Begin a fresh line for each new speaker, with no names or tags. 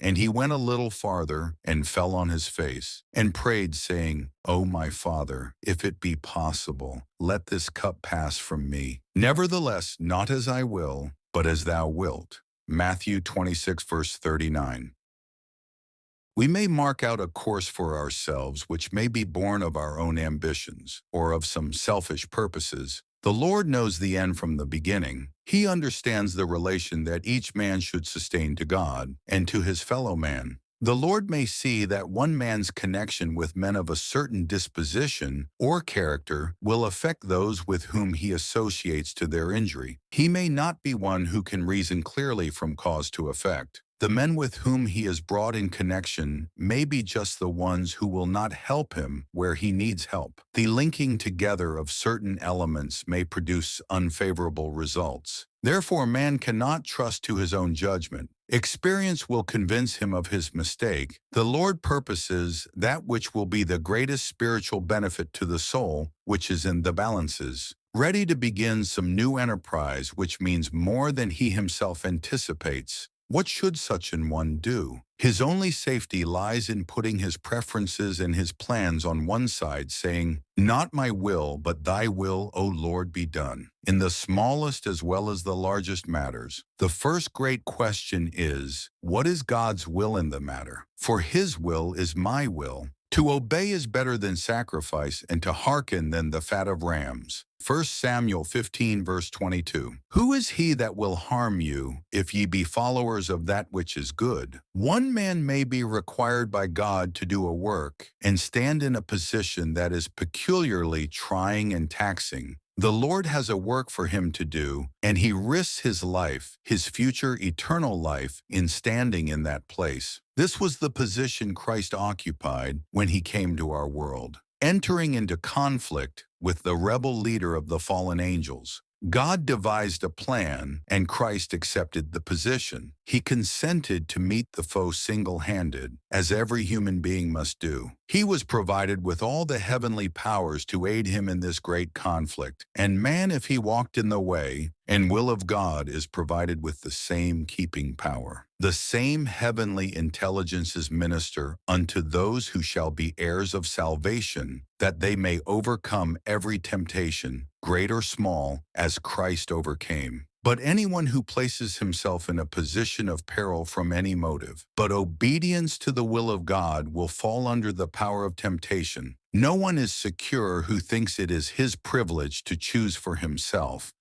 And he went a little farther, and fell on his face, and prayed, saying, O my Father, if it be possible, let this cup pass from me. Nevertheless, not as I will, but as thou wilt. Matthew 26, verse 39. We may mark out a course for ourselves which may be born of our own ambitions or of some selfish purposes. The Lord knows the end from the beginning. He understands the relation that each man should sustain to God and to his fellow man. The Lord may see that one man's connection with men of a certain disposition or character will affect those with whom he associates to their injury. He may not be one who can reason clearly from cause to effect. The men with whom he is brought in connection may be just the ones who will not help him where he needs help. The linking together of certain elements may produce unfavorable results. Therefore, man cannot trust to his own judgment. Experience will convince him of his mistake. The Lord purposes that which will be the greatest spiritual benefit to the soul, which is in the balances, ready to begin some new enterprise which means more than he himself anticipates. What should such an one do? His only safety lies in putting his preferences and his plans on one side, saying, Not my will, but thy will, O Lord, be done. In the smallest as well as the largest matters, the first great question is, what is God's will in the matter? For his will is my will. To obey is better than sacrifice, and to hearken than the fat of rams. 1 Samuel 15, verse 22. Who is he that will harm you, if ye be followers of that which is good? One man may be required by God to do a work and stand in a position that is peculiarly trying and taxing. The Lord has a work for him to do, and he risks his life, his future eternal life, in standing in that place. This was the position Christ occupied when he came to our world, entering into conflict with the rebel leader of the fallen angels. God devised a plan, and Christ accepted the position. He consented to meet the foe single-handed, as every human being must do. He was provided with all the heavenly powers to aid him in this great conflict, and man, if he walked in the way and will of God, is provided with the same keeping power. The same heavenly intelligences minister unto those who shall be heirs of salvation, that they may overcome every temptation, great or small, as Christ overcame. But anyone who places himself in a position of peril from any motive, but obedience to the will of God, will fall under the power of temptation. No one is secure who thinks it is his privilege to choose for himself.